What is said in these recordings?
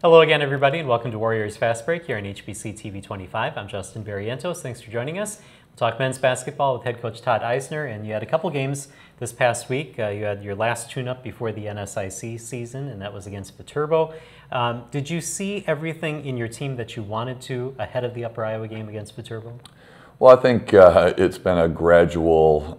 Hello again, everybody, and welcome to Warriors Fast Break here on HBC TV 25. I'm Justin Barrientos. Thanks for joining us. We'll talk men's basketball with head coach Todd Eisner, and you had a couple games this past week. You had your last tune-up before the NSIC season, and that was against Viterbo. Did you see everything in your team that you wanted to ahead of the Upper Iowa game against Viterbo? Well, I think it's been a gradual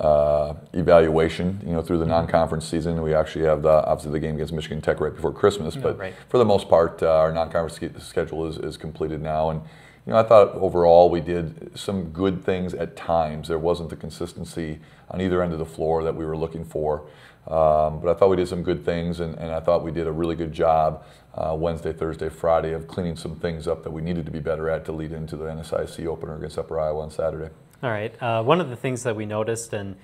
evaluation, through the non-conference season. We actually have obviously the game against Michigan Tech right before Christmas, but for the most part, our non-conference schedule is completed now. And I thought overall we did some good things at times. There wasn't the consistency on either end of the floor that we were looking for, but I thought we did some good things, and I thought we did a really good job Wednesday, Thursday, Friday of cleaning some things up that we needed to be better at to lead into the NSIC opener against Upper Iowa on Saturday. All right. One of the things that we noticed, and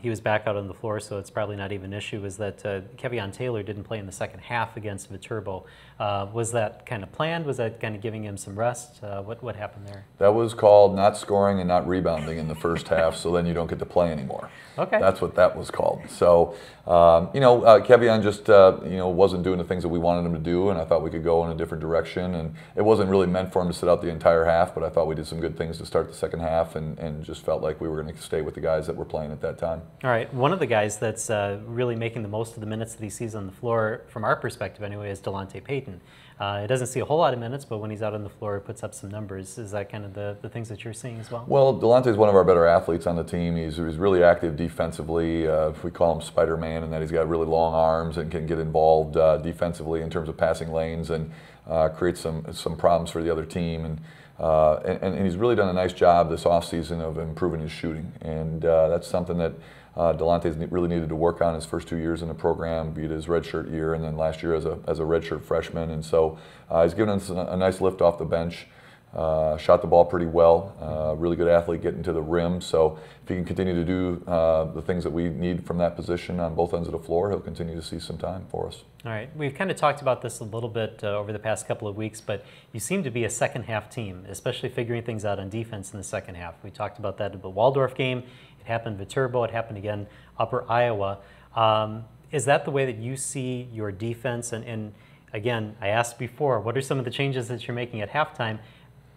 he was back out on the floor, so it's probably not even an issue, is that Kevion Taylor didn't play in the second half against Viterbo. Was that kind of planned? Was that kind of giving him some rest? What happened there? That was called not scoring and not rebounding in the first half, so then you don't get to play anymore. Okay. That's what that was called. So, Kevion just, wasn't doing the things that we wanted him to do, and I thought we could go in a different direction. And it wasn't really meant for him to sit out the entire half, but I thought we did some good things to start the second half, and just felt like we were going to stay with the guys that were playing at that time. All right. One of the guys that's really making the most of the minutes that he sees on the floor, from our perspective anyway, is Delonte Payton. He doesn't see a whole lot of minutes, but when he's out on the floor, he puts up some numbers. Is that kind of the things that you're seeing as well? Well, Delonte is one of our better athletes on the team. He's really active defensively. We call him Spider-Man, in that he's got really long arms and can get involved defensively in terms of passing lanes and create some problems for the other team. And he's really done a nice job this offseason of improving his shooting. And that's something that Delonte's really needed to work on his first 2 years in the program, be it his redshirt year and then last year as a redshirt freshman. And so he's given us a nice lift off the bench, shot the ball pretty well, really good athlete getting to the rim. So if he can continue to do the things that we need from that position on both ends of the floor, he'll continue to see some time for us. All right. We've kind of talked about this a little bit over the past couple of weeks, but you seem to be a second half team, especially figuring things out on defense in the second half. We talked about that at the Waldorf game. It happened Viterbo. It happened again Upper Iowa. Is that the way that you see your defense? And again, I asked before, what are some of the changes that you're making at halftime?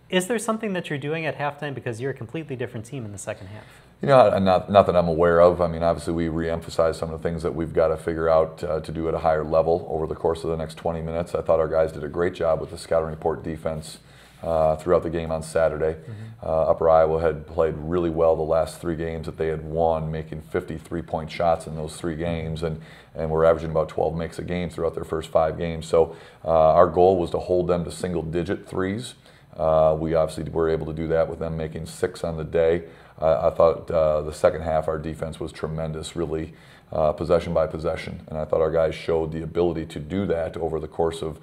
Is there something that you're doing at halftime, because you're a completely different team in the second half? Not that I'm aware of. I mean, obviously we re-emphasize some of the things that we've got to figure out to do at a higher level over the course of the next 20 minutes. I thought our guys did a great job with the scouting report defense throughout the game on Saturday. Upper Iowa had played really well the last 3 games that they had won, making 53-point shots in those 3 games, and we're averaging about 12 makes a game throughout their first 5 games. So our goal was to hold them to single-digit threes. We obviously were able to do that with them making 6 on the day. I thought the second half our defense was tremendous, really possession by possession, and I thought our guys showed the ability to do that over the course of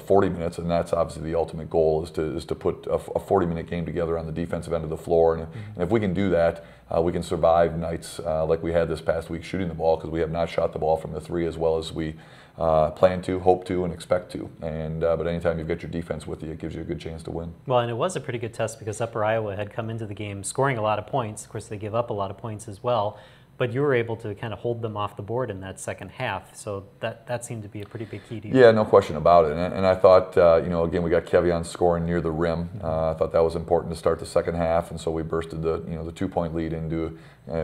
40 minutes, and that's obviously the ultimate goal, is to put a 40-minute game together on the defensive end of the floor. And if we can do that, we can survive nights like we had this past week shooting the ball, because we have not shot the ball from the 3 as well as we plan to, hope to, and expect to. And but anytime you've got your defense with you, it gives you a good chance to win. Well, and it was a pretty good test, because Upper Iowa had come into the game scoring a lot of points. Of course, they give up a lot of points as well. But you were able to kind of hold them off the board in that second half, so that seemed to be a pretty big key to you. Yeah, no question about it. And I thought, again, we got Kevion scoring near the rim. I thought that was important to start the second half, and so we bursted the 2-point lead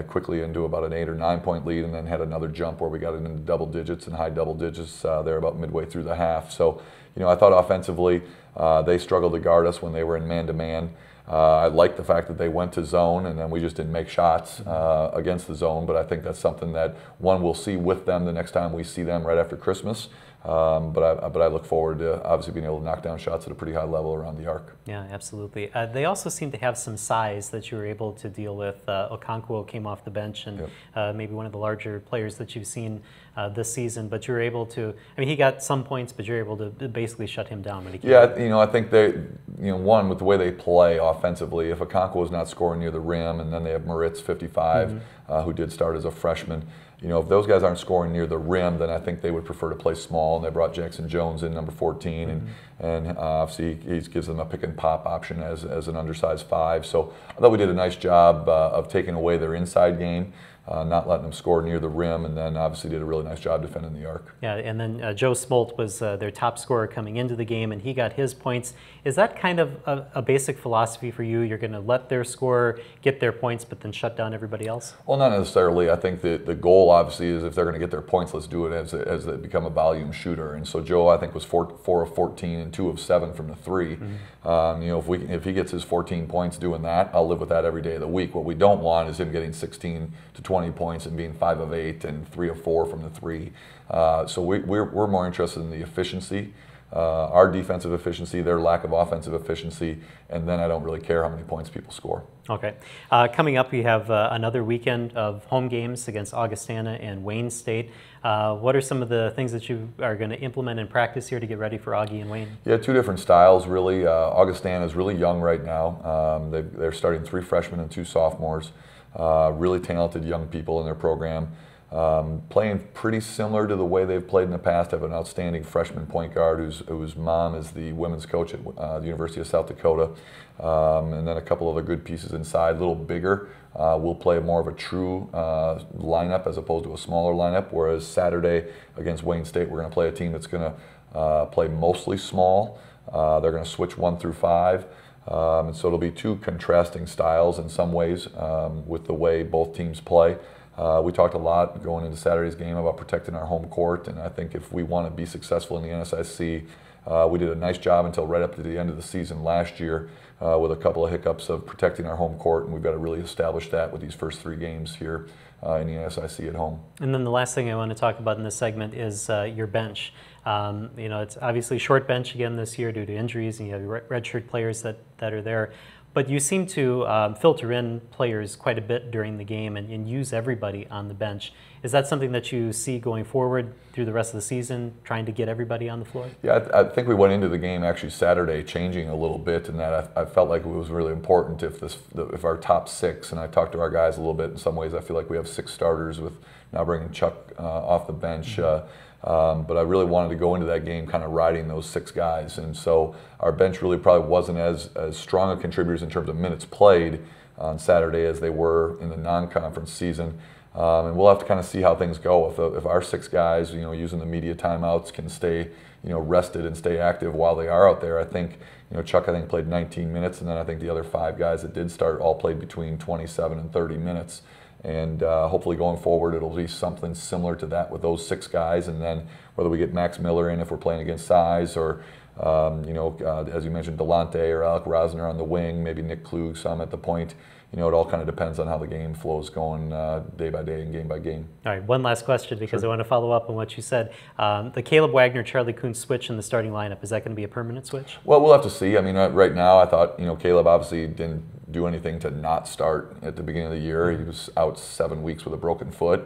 quickly into about an 8 or 9-point lead, and then had another jump where we got it into double digits and high double digits there about midway through the half. So, I thought offensively they struggled to guard us when they were in man-to-man. I like the fact that they went to zone, and then we just didn't make shots against the zone. But I think that's something that, one, we'll see with them the next time we see them right after Christmas. But I look forward to obviously being able to knock down shots at a pretty high level around the arc. Yeah, absolutely. They also seem to have some size that you were able to deal with. Okonkwo came off the bench, and maybe one of the larger players that you've seen this season. But you're able to, he got some points, but you're able to basically shut him down when he came. Yeah, I think they, one, with the way they play offensively, if Okonkwo is not scoring near the rim, and then they have Moritz, 55, who did start as a freshman. If those guys aren't scoring near the rim, then I think they would prefer to play small, and they brought Jackson Jones in, number 14, and obviously he gives them a pick and pop option as an undersized 5. So I thought we did a nice job of taking away their inside game. not letting them score near the rim, and then obviously did a really nice job defending the arc. Yeah, and then Joe Smolt was their top scorer coming into the game, and he got his points. Is that kind of a basic philosophy for you? You're going to let their scorer get their points, but then shut down everybody else? Well, not necessarily. I think the goal, obviously, is if they're going to get their points, let's do it as they become a volume shooter. And so Joe, I think, was 4 of 14 and 2 of 7 from the three. If he gets his 14 points doing that, I'll live with that every day of the week. What we don't want is him getting 16 to 20 points and being 5 of 8 and 3 of 4 from the three. So we're more interested in the efficiency, our defensive efficiency, their lack of offensive efficiency, and then I don't really care how many points people score. Okay. Coming up, we have another weekend of home games against Augustana and Wayne State. What are some of the things that you are going to implement in practice here to get ready for Augie and Wayne? Yeah, two different styles, really. Augustana is really young right now. They're starting 3 freshmen and 2 sophomores. Really talented young people in their program. Playing pretty similar to the way they've played in the past. Have an outstanding freshman point guard whose mom is the women's coach at the University of South Dakota. And then a couple other good pieces inside, a little bigger. We'll play more of a true lineup as opposed to a smaller lineup, whereas Saturday against Wayne State, we're going to play a team that's going to play mostly small. They're going to switch 1 through 5. And so it'll be 2 contrasting styles in some ways with the way both teams play. We talked a lot going into Saturday's game about protecting our home court, and I think if we want to be successful in the NSIC, we did a nice job until right up to the end of the season last year with a couple of hiccups of protecting our home court, and we've got to really establish that with these first 3 games here in the NSIC at home. And then the last thing I want to talk about in this segment is your bench. It's obviously short bench again this year due to injuries, and you have your redshirt players that are there. But you seem to filter in players quite a bit during the game and use everybody on the bench. Is that something that you see going forward through the rest of the season, trying to get everybody on the floor? Yeah, I think we went into the game actually Saturday changing a little bit in that I felt like it was really important if our top 6, and I talked to our guys a little bit in some ways, I feel like we have 6 starters with now bringing Chuck off the bench. But I really wanted to go into that game kind of riding those 6 guys. And so our bench really probably wasn't as strong of contributors in terms of minutes played on Saturday as they were in the non-conference season. And we'll have to kind of see how things go. If our 6 guys, using the media timeouts can stay, rested and stay active while they are out there, I think, Chuck, played 19 minutes, and then I think the other 5 guys that did start all played between 27 and 30 minutes. And hopefully going forward, it'll be something similar to that with those 6 guys. And then whether we get Max Miller in if we're playing against size, or as you mentioned, Delonte or Alec Rosner on the wing, maybe Nick Klug some at the point. It all kind of depends on how the game flows going day by day and game by game. All right, one last question because I want to follow up on what you said. The Caleb Wagner, Charlie Kuhn switch in the starting lineup, is that going to be a permanent switch? Well, we'll have to see. Right now I thought, Caleb obviously didn't do anything to not start at the beginning of the year. He was out 7 weeks with a broken foot,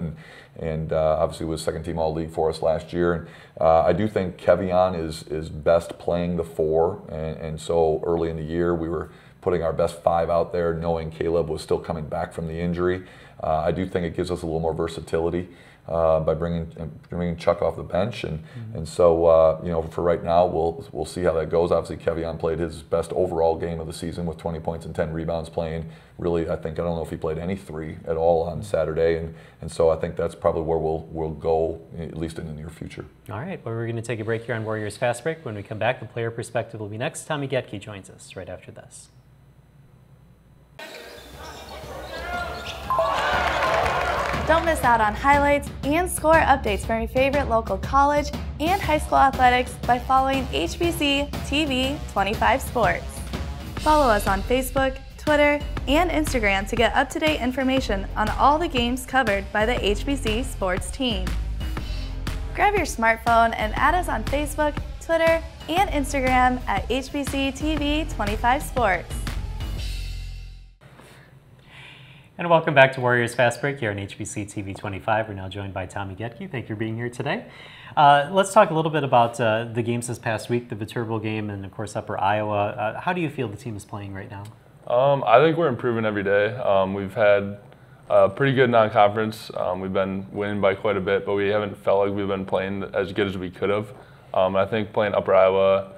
and obviously was second team all-league for us last year. And I do think Kevion is best playing the 4, and so early in the year we were putting our best 5 out there, knowing Caleb was still coming back from the injury. I do think it gives us a little more versatility by bringing Chuck off the bench, and so for right now we'll see how that goes. Obviously, Kevion played his best overall game of the season with 20 points and 10 rebounds, playing really. I don't know if he played any 3 at all on Saturday, and so I think that's probably where we'll go, at least in the near future. All right, well, we're going to take a break here on Warriors Fast Break. When we come back, the player perspective will be next. Tommy Getke joins us right after this. Don't miss out on highlights and score updates from your favorite local college and high school athletics by following HBC TV 25 Sports. Follow us on Facebook, Twitter, and Instagram to get up-to-date information on all the games covered by the HBC sports team. Grab your smartphone and add us on Facebook, Twitter, and Instagram at HBC TV 25 Sports. And welcome back to Warriors Fast Break here on HBC TV 25. We're now joined by Tommy Getke. Thank you for being here today. Let's talk a little bit about the games this past week, the Viterbo game and, of course, Upper Iowa. How do you feel the team is playing right now? I think we're improving every day. We've had a pretty good non-conference. We've been winning by quite a bit, but we haven't felt like we've been playing as good as we could have. I think playing Upper Iowa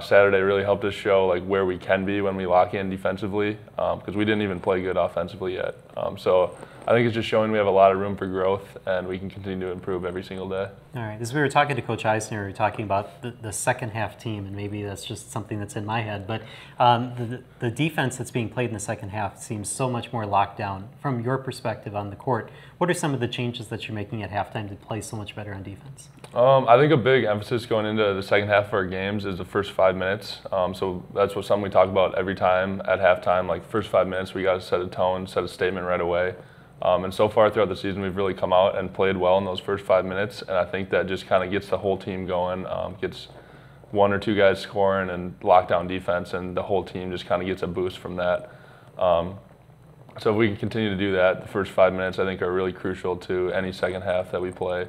Saturday really helped us show where we can be when we lock in defensively. because we didn't even play good offensively yet. So I think it's just showing we have a lot of room for growth, and we can continue to improve every single day. All right. As we were talking to Coach Eisner, we were talking about the second half team, and maybe that's just something that's in my head, but the defense that's being played in the second half seems so much more locked down. From your perspective on the court, what are some of the changes that you're making at halftime to play so much better on defense? I think a big emphasis going into the second half of our games is the first 5 minutes. So that's something we talk about every time at halftime. Like first 5 minutes, we got to set a tone, set a statement right away. And so far throughout the season, we've really come out and played well in those first 5 minutes. And I think that just kind of gets the whole team going, gets 1 or 2 guys scoring and lockdown defense, and the whole team just kind of gets a boost from that. So if we can continue to do that, the first 5 minutes I think are really crucial to any second half that we play,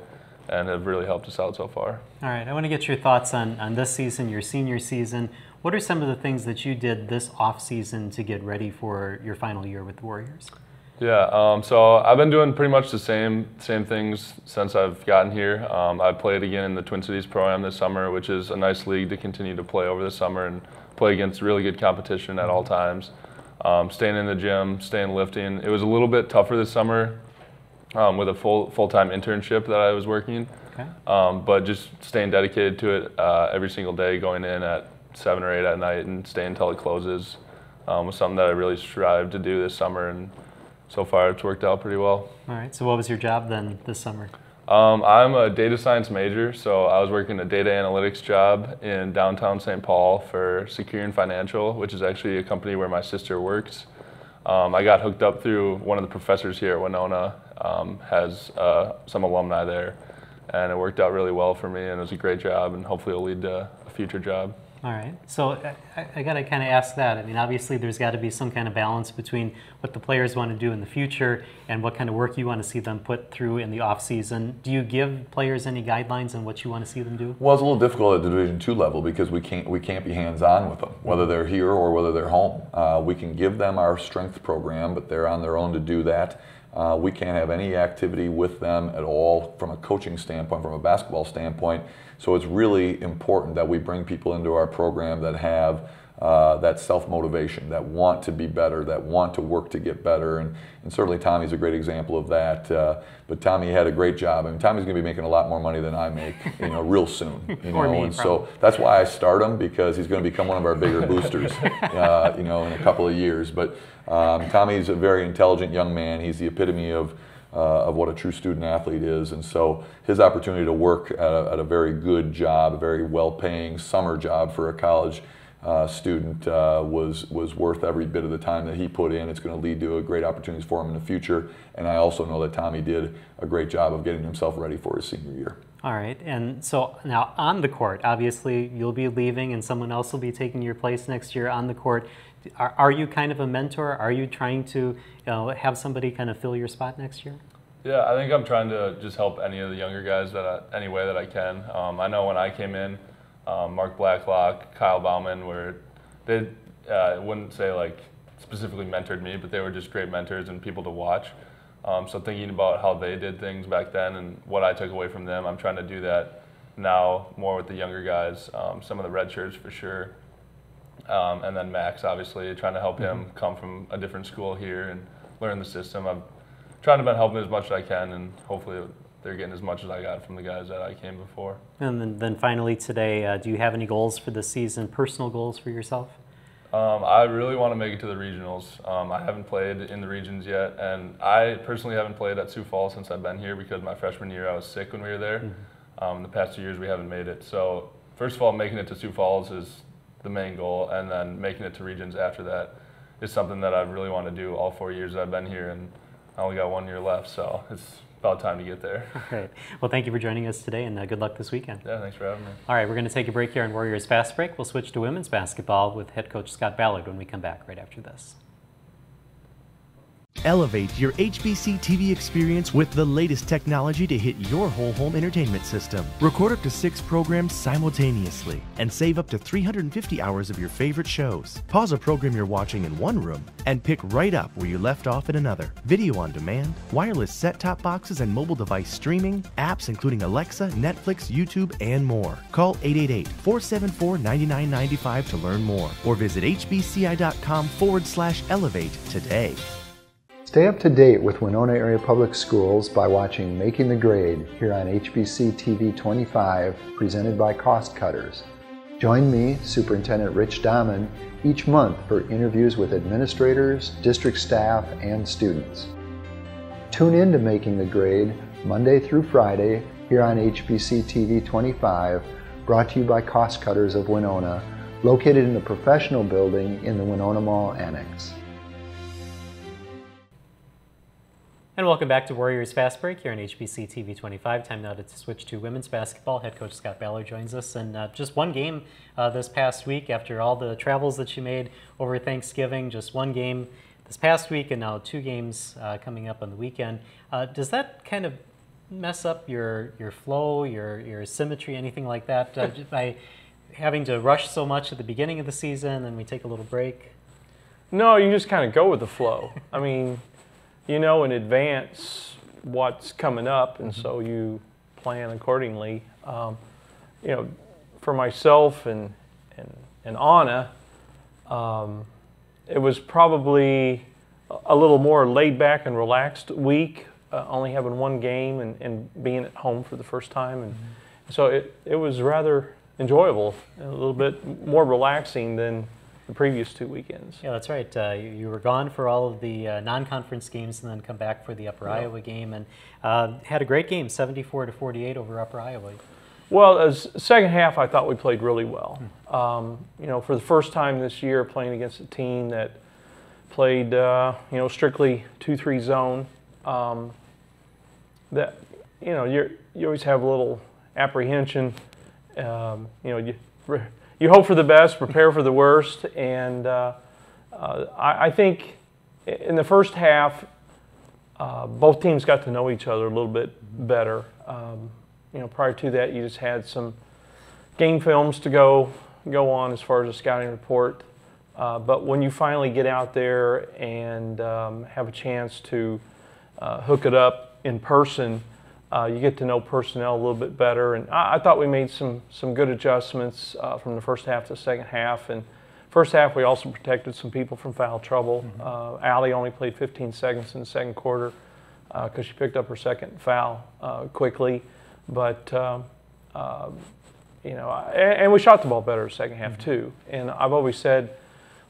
and have really helped us out so far. All right, I want to get your thoughts on this season, your senior season. What are some of the things that you did this off season to get ready for your final year with the Warriors? Yeah, so I've been doing pretty much the same things since I've gotten here. I played again in the Twin Cities Pro-Am this summer, which is a nice league to continue to play over the summer and play against really good competition at all times. Staying in the gym, staying lifting. It was a little bit tougher this summer with a full-time internship that I was working. Okay. But just staying dedicated to it every single day, going in at 7 or 8 at night and staying until it closes was something that I really strived to do this summer, and so far it's worked out pretty well. All right, so what was your job then this summer? I'm a data science major, so I was working a data analytics job in downtown St. Paul for Secure and Financial, which is actually a company where my sister works. I got hooked up through one of the professors here at Winona, has some alumni there, and it worked out really well for me, and it was a great job, and hopefully it'll lead to a future job. All right, so I got to kind of ask that. I mean, obviously there's got to be some kind of balance between what the players want to do in the future and what kind of work you want to see them put through in the off season. Do you give players any guidelines on what you want to see them do? Well, it's a little difficult at the Division II level because we can't be hands-on with them, whether they're here or whether they're home. We can give them our strength program, but they're on their own to do that. We can't have any activity with them at all from a coaching standpoint, from a basketball standpoint. So it's really important that we bring people into our program that have that self-motivation, that want to be better, that want to work to get better. And certainly Tommy's a great example of that. But Tommy had a great job. I mean, Tommy's going to be making a lot more money than I make, real soon. And so that's why I start him, because he's going to become one of our bigger boosters, in a couple of years. But Tommy's a very intelligent young man. He's the epitome of what a true student athlete is, and so his opportunity to work at a very good job, a very well-paying summer job for a college student was worth every bit of the time that he put in. It's going to lead to great opportunities for him in the future, and I also know that Tommy did a great job of getting himself ready for his senior year. All right, and so now on the court, obviously you'll be leaving and someone else will be taking your place next year on the court. Are you kind of a mentor? Are you trying to have somebody kind of fill your spot next year? Yeah, I think I'm trying to just help any of the younger guys any way that I can. I know when I came in, Mark Blacklock, Kyle Bauman, they wouldn't say like specifically mentored me, but they were just great mentors and people to watch. So thinking about how they did things back then and what I took away from them, I'm trying to do that now more with the younger guys, some of the red shirts for sure. And then Max, obviously, trying to help him come from a different school here and learn the system. I'm trying to help him as much as I can, and hopefully they're getting as much as I got from the guys that I came before. And then finally today, do you have any goals for this season, personal goals for yourself? I really want to make it to the regionals. I haven't played in the regions yet, and I personally haven't played at Sioux Falls since I've been here because my freshman year I was sick when we were there. The past 2 years we haven't made it. So first of all, making it to Sioux Falls is the main goal, and then making it to regions after that is something that I really want to do all 4 years that I've been here, and I only got 1 year left, so it's about time to get there. All right. Well, thank you for joining us today, and good luck this weekend. Yeah, thanks for having me. All right, we're going to take a break here on Warriors Fast Break. We'll switch to women's basketball with head coach Scott Ballard when we come back right after this. Elevate your HBC TV experience with the latest technology to hit your whole home entertainment system. Record up to 6 programs simultaneously and save up to 350 hours of your favorite shows. Pause a program you're watching in one room and pick right up where you left off in another. Video on demand, wireless set-top boxes and mobile device streaming, apps including Alexa, Netflix, YouTube, and more. Call 888-474-9995 to learn more or visit hbci.com/elevate today. Stay up to date with Winona Area Public Schools by watching Making the Grade here on HBC TV 25, presented by Cost Cutters. Join me, Superintendent Rich Dahman, each month for interviews with administrators, district staff, and students. Tune in to Making the Grade Monday through Friday here on HBC TV 25, brought to you by Cost Cutters of Winona, located in the professional building in the Winona Mall Annex. And welcome back to Warriors Fast Break here on HBC TV 25. Time now to switch to women's basketball. Head coach Scott Ballard joins us. And just one game this past week after all the travels that she made over Thanksgiving. Just one game this past week and now 2 games coming up on the weekend. Does that kind of mess up your flow, your symmetry, anything like that? Just by having to rush so much at the beginning of the season and we take a little break? No, you just kind of go with the flow. I mean, you know in advance what's coming up, and so you plan accordingly. You know, for myself and Anna, it was probably a little more laid back and relaxed week, only having one game and being at home for the first time, and so it was rather enjoyable, and a little bit more relaxing than the previous 2 weekends. Yeah, that's right. You were gone for all of the non-conference games and then come back for the Upper Iowa game and had a great game, 74-48 over Upper Iowa. Well, as second half, I thought we played really well. You know, for the first time this year, playing against a team that played, you know, strictly 2-3 zone. That, you know, you always have a little apprehension. You know, you hope for the best, prepare for the worst, and I think in the first half, both teams got to know each other a little bit better. You know, prior to that, you just had some game films to go on as far as a scouting report. But when you finally get out there and have a chance to hook it up in person, you get to know personnel a little bit better, and I thought we made some good adjustments from the first half to the second half. And first half, we also protected some people from foul trouble. Allie only played 15 seconds in the second quarter because she picked up her second foul quickly. But you know, and we shot the ball better in the second half too. And I've always said,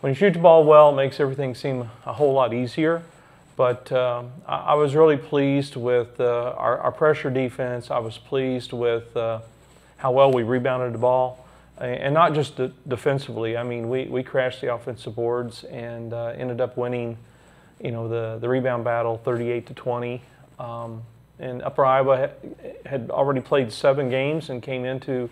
when you shoot the ball well, it makes everything seem a whole lot easier. But I was really pleased with our pressure defense. I was pleased with how well we rebounded the ball, and not just defensively. I mean, we crashed the offensive boards and ended up winning, you know, the rebound battle 38-20. And Upper Iowa had already played 7 games and came into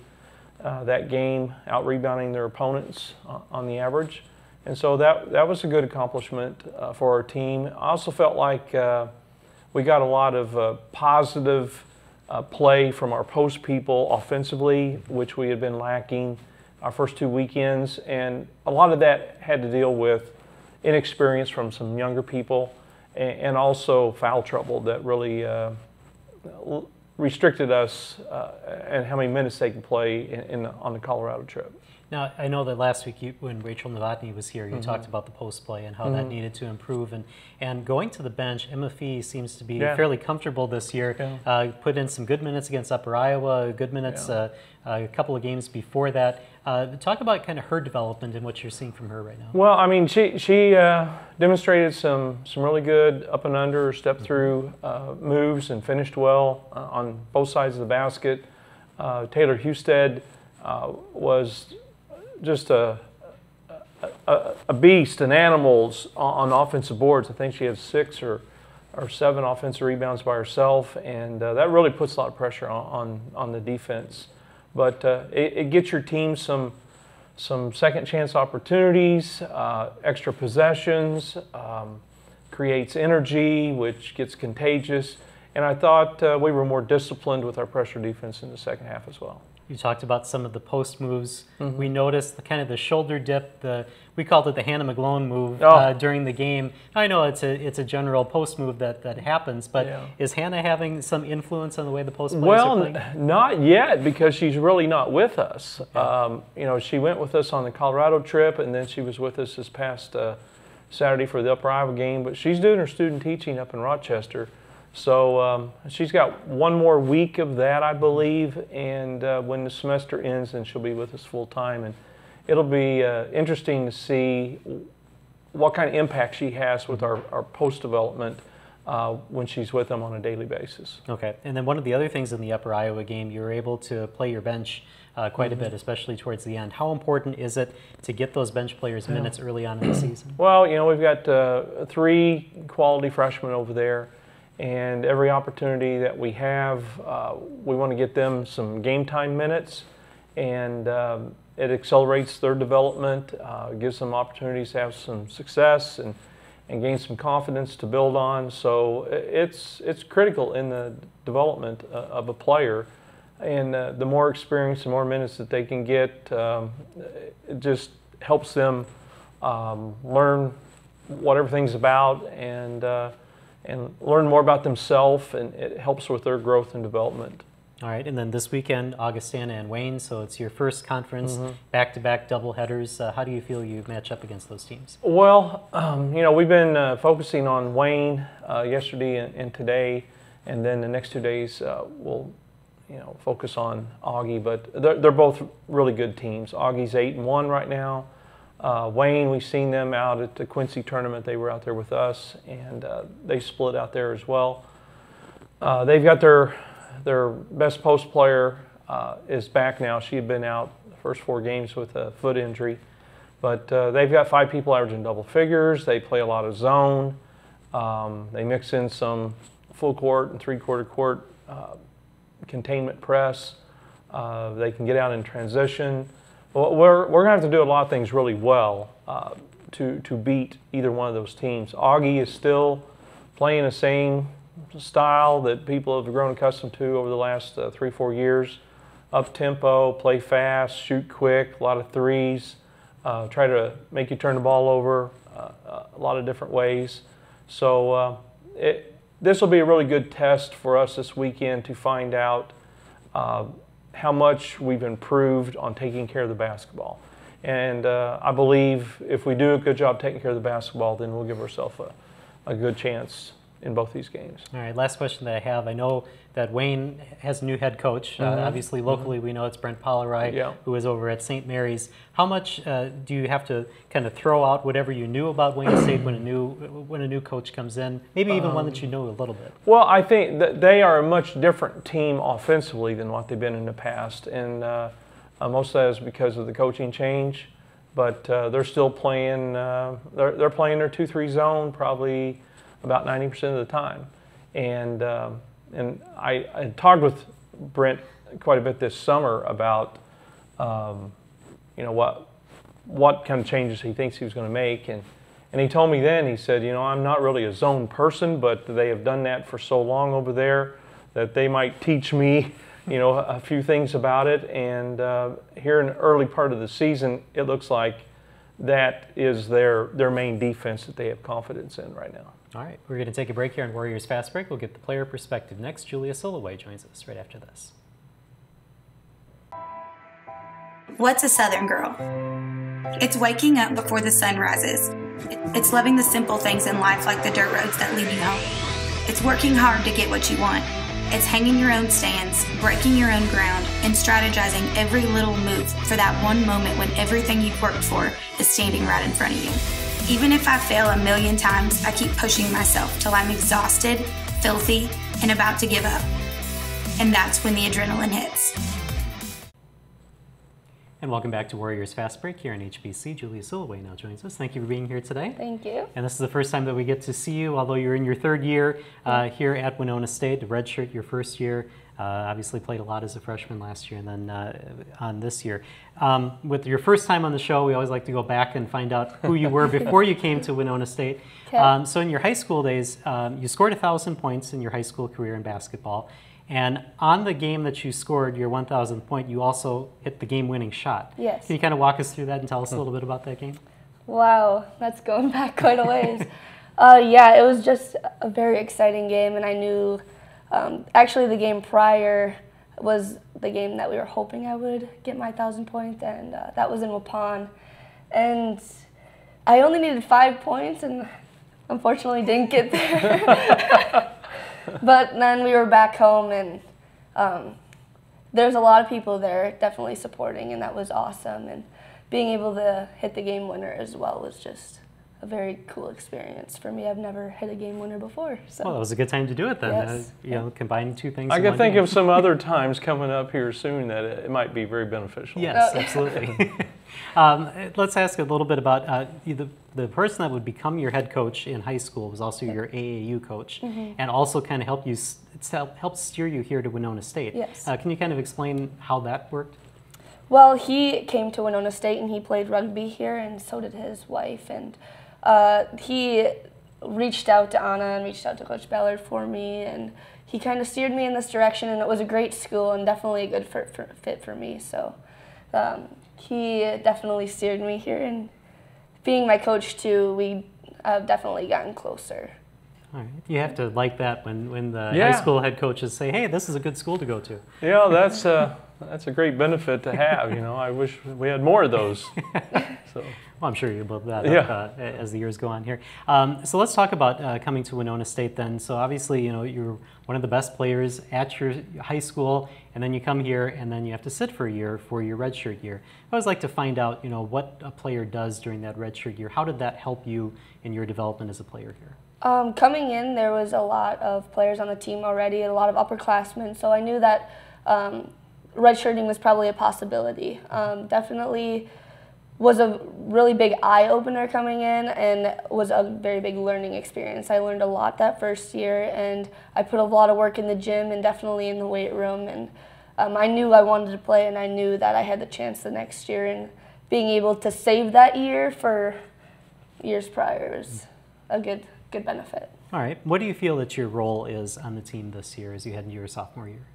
that game out rebounding their opponents on the average. And so that was a good accomplishment for our team. I also felt like we got a lot of positive play from our post people offensively, which we had been lacking our first 2 weekends. And a lot of that had to deal with inexperience from some younger people and also foul trouble that really restricted us and how many minutes they could play on the Colorado trip. Now, I know that last week when Rachel Novotny was here, you talked about the post play and how that needed to improve. And going to the bench, Emma Fee seems to be fairly comfortable this year. Put in some good minutes against Upper Iowa, good minutes a couple of games before that. Talk about kind of her development and what you're seeing from her right now. Well, I mean, she demonstrated some really good up and under, step through moves and finished well on both sides of the basket. Taylor Husted was just a beast, an animal on offensive boards. I think she had 6 or 7 offensive rebounds by herself, and that really puts a lot of pressure on the defense. But it gets your team some second chance opportunities, extra possessions. creates energy, which gets contagious. And I thought we were more disciplined with our pressure defense in the second half as well. You talked about some of the post moves. We noticed kind of the shoulder dip. We called it the Hannah McGlone move during the game. I know it's a general post move that happens, but is Hannah having some influence on the way the post players are playing? Well, not yet, because she's really not with us. You know, she went with us on the Colorado trip, and then she was with us this past Saturday for the Upper Iowa game. But she's doing her student teaching up in Rochester. So she's got one more week of that, I believe, and when the semester ends, then she'll be with us full time. And it'll be interesting to see what kind of impact she has with our post development when she's with them on a daily basis. Okay, and then one of the other things in the Upper Iowa game, you were able to play your bench quite a bit, especially towards the end. How important is it to get those bench players minutes early on in the season? Well, you know, we've got 3 quality freshmen over there. And every opportunity that we have, we want to get them some game time minutes, and it accelerates their development, gives them opportunities to have some success and gain some confidence to build on. So it's critical in the development of a player, and the more experience and more minutes that they can get, it just helps them learn what everything's about and learn more about themselves, and it helps with their growth and development. All right, and then this weekend, Augustana and Wayne, so it's your first conference, back-to-back doubleheaders. How do you feel you match up against those teams? Well, you know, we've been focusing on Wayne yesterday and today, and then the next 2 days we'll, you know, focus on Augie, but they're both really good teams. Augie's 8-1 right now. Wayne, we've seen them out at the Quincy tournament. They were out there with us, and they split out there as well. They've got their best post player is back now. She had been out the first 4 games with a foot injury, but they've got 5 people averaging double figures. They play a lot of zone. They mix in some full court and 3/4 court containment press. They can get out in transition. Well, we're going to have to do a lot of things really well to beat either one of those teams. Augie is still playing the same style that people have grown accustomed to over the last 3-4 years. Up tempo, play fast, shoot quick, a lot of threes, try to make you turn the ball over a lot of different ways. So this will be a really good test for us this weekend to find out how much we've improved on taking care of the basketball. And I believe if we do a good job taking care of the basketball, then we'll give ourselves a good chance in both these games. All right, last question that I have. I know that Wayne has a new head coach. Obviously, locally, we know it's Brent Pollari, who is over at St. Mary's. How much do you have to kind of throw out whatever you knew about Wayne State when a new coach comes in? Maybe even one that you know a little bit. Well, I think that they are a much different team offensively than what they've been in the past, and most of that is because of the coaching change. But they're still playing. They're playing their 2-3 zone probably about 90% of the time, and I talked with Brent quite a bit this summer about you know what kind of changes he thinks he was going to make, and he told me then, he said, you know, I'm not really a zone person, but they have done that for so long over there that they might teach me, you know, a few things about it. And here in the early part of the season, it looks like that is their main defense that they have confidence in right now. All right, we're going to take a break here on Warriors Fast Break. We'll get the player perspective next. Julia Silloway joins us right after this. What's a Southern girl? It's waking up before the sun rises. It's loving the simple things in life, like the dirt roads that lead you home. It's working hard to get what you want. It's hanging your own stands, breaking your own ground, and strategizing every little move for that one moment when everything you've worked for is standing right in front of you. Even if I fail a million times, I keep pushing myself till I'm exhausted, filthy, and about to give up. And that's when the adrenaline hits. And welcome back to Warriors Fast Break here on HBC. Julia Silloway now joins us. Thank you for being here today. Thank you. And this is the first time that we get to see you, although you're in your 3rd year here at Winona State, to redshirt your 1st year. Obviously played a lot as a freshman last year and then on this year. With your first time on the show, we always like to go back and find out who you were before you came to Winona State. Okay. So in your high school days, you scored 1,000 points in your high school career in basketball. And on the game that you scored, your 1,000th point, you also hit the game-winning shot. Yes. Can you kind of walk us through that and tell us a little bit about that game? Wow, that's going back quite a ways. Yeah, it was just a very exciting game, and I knew actually the game prior was the game that we were hoping I would get my 1,000 points, and that was in Waupun. And I only needed 5 points, and unfortunately didn't get there. But then we were back home, and there's a lot of people there definitely supporting, and that was awesome. And being able to hit the game winner as well was just a very cool experience for me. I've never hit a game winner before. So. Well, it was a good time to do it then. Yes. You know, combining two things. I in can one think game. of some other times coming up here soon that it might be very beneficial. Yes, absolutely. Let's ask a little bit about the person that would become your head coach in high school was also your AAU coach, and also kind of helped steer you here to Winona State. Yes. Can you kind of explain how that worked? Well, he came to Winona State and he played rugby here, and so did his wife. And he reached out to Anna and reached out to Coach Ballard for me, and he kind of steered me in this direction, and it was a great school and definitely a good fit for me. So he definitely steered me here, and being my coach too, we have definitely gotten closer. All right. You have to like that when the Yeah. high school head coaches say, "Hey, this is a good school to go to." Yeah, that's a great benefit to have. You know, I wish we had more of those. So. Well, I'm sure you'll build that Yeah. up as the years go on here. So let's talk about coming to Winona State then. So obviously, you know, you're one of the best players at your high school, and then you come here, and then you have to sit for a year for your redshirt year. I always like to find out, you know, what a player does during that redshirt year. How did that help you in your development as a player here? Coming in, there was a lot of players on the team already, a lot of upperclassmen, so I knew that redshirting was probably a possibility. Definitely was a really big eye-opener coming in, and was a very big learning experience. I learned a lot that first year, and I put a lot of work in the gym and definitely in the weight room, and I knew I wanted to play, and I knew that I had the chance the next year, and being able to save that year for years prior was a good benefit. All right. What do you feel that your role is on the team this year as you head into your sophomore year?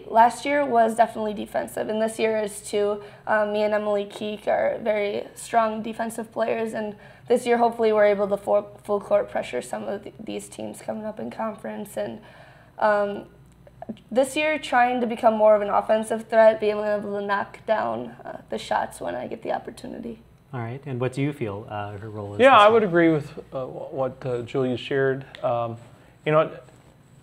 Last year was definitely defensive, and this year is too. Me and Emily Keek are very strong defensive players, and this year hopefully we're able to full court pressure some of these teams coming up in conference. And this year trying to become more of an offensive threat, being able to knock down the shots when I get the opportunity. All right. And what do you feel her role is? Yeah, this I year? would agree with what Julia shared. You know,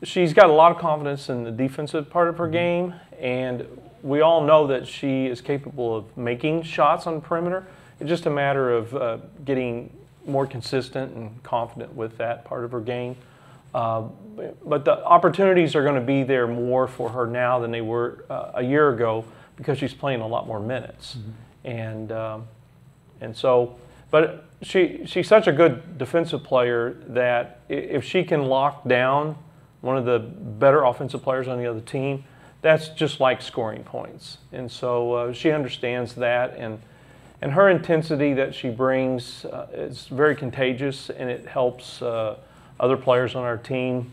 she's got a lot of confidence in the defensive part of her game, and we all know that she is capable of making shots on the perimeter. It's just a matter of getting more consistent and confident with that part of her game. But the opportunities are going to be there more for her now than they were a year ago because she's playing a lot more minutes. And so, but she's such a good defensive player that if she can lock down one of the better offensive players on the other team, that's just like scoring points. And so she understands that, and her intensity that she brings is very contagious, and it helps other players on our team,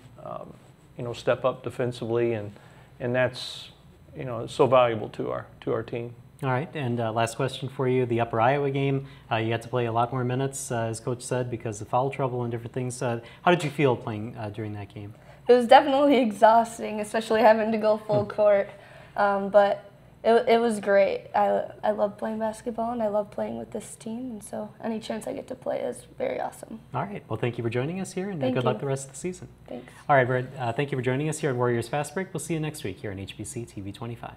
you know, step up defensively, and that's, you know, so valuable to our team. All right, and last question for you. The Upper Iowa game, you had to play a lot more minutes, as Coach said, because of foul trouble and different things. How did you feel playing during that game? It was definitely exhausting, especially having to go full court, but it was great. I love playing basketball, and I love playing with this team, and so any chance I get to play is very awesome. All right, well, thank you for joining us here, and Thank good you. luck the rest of the season. Thanks. All right, Brett, thank you for joining us here on Warriors Fast Break. We'll see you next week here on HBC TV 25.